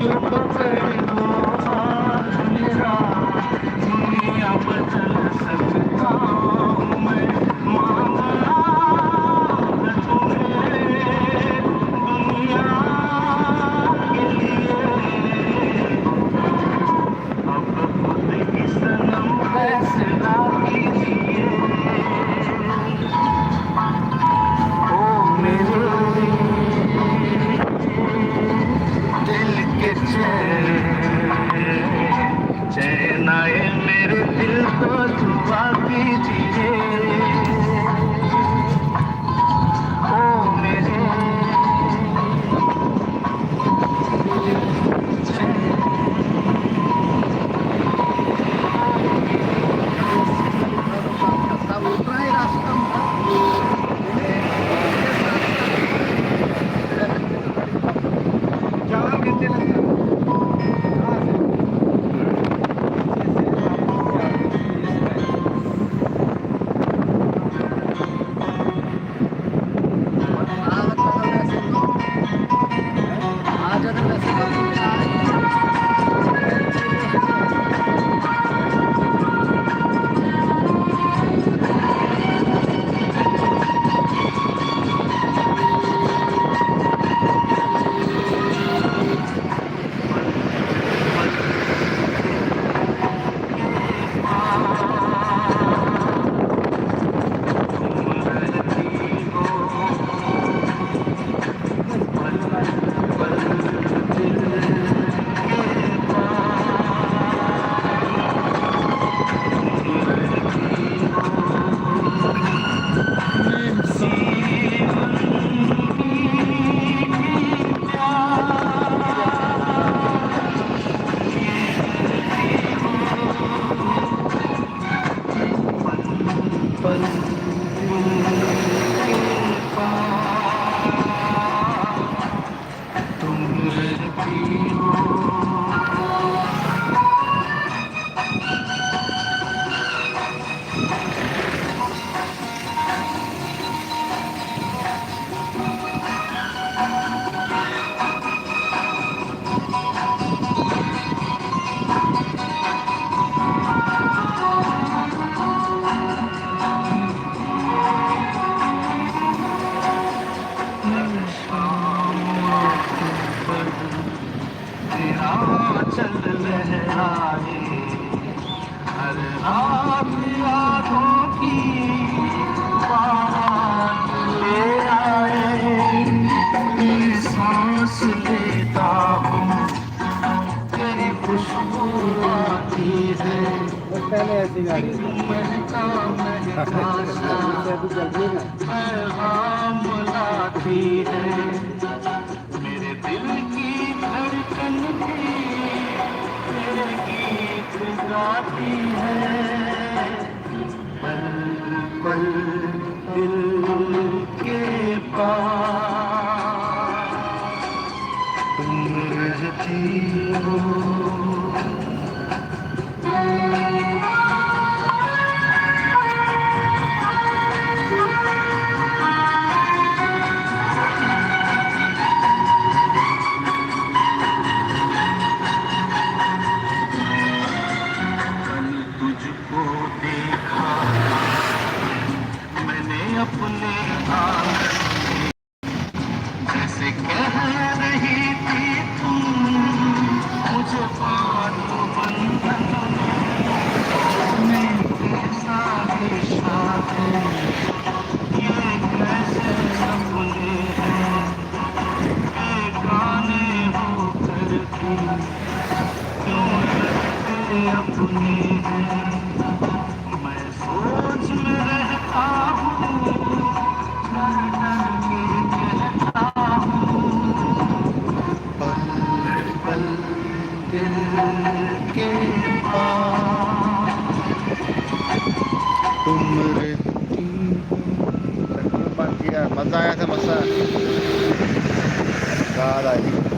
जो पकड़ लो हाथ मेरा, दुनिया बदल सकता हूँ मैं। मांगना है तुम्हें दुनिया के लिए, अब खुद ही सनम फैसला कीजिए। ओ मेरे दिल के चैन आए मेरे दिल को दुआ कीजिए। ओ मेरे चल लहराए हर रात यादों की बात ले आए। तेरी सांस लेता हूँ तेरी खुशबू आती है, महका महका सा पैगाम लाती है। मेरे दिल की धड़कन भी तेरे गीत गाती है। पल पल दिल के पास तुम रहती हो। तुझको देखा मैंने अपने आंगन में, जैसे कह रही थी तुम मुझे बांधो बंधन में। साथ साथ ये कैसे सपने हैं बेगाने होकर भी क्यों लगते अपने हैं। मैं सोच में रहता हूँ डर डर के कहता हूँ पल पल दिल के पास तुम रहती हो। मजा आया था, मजा कार आई।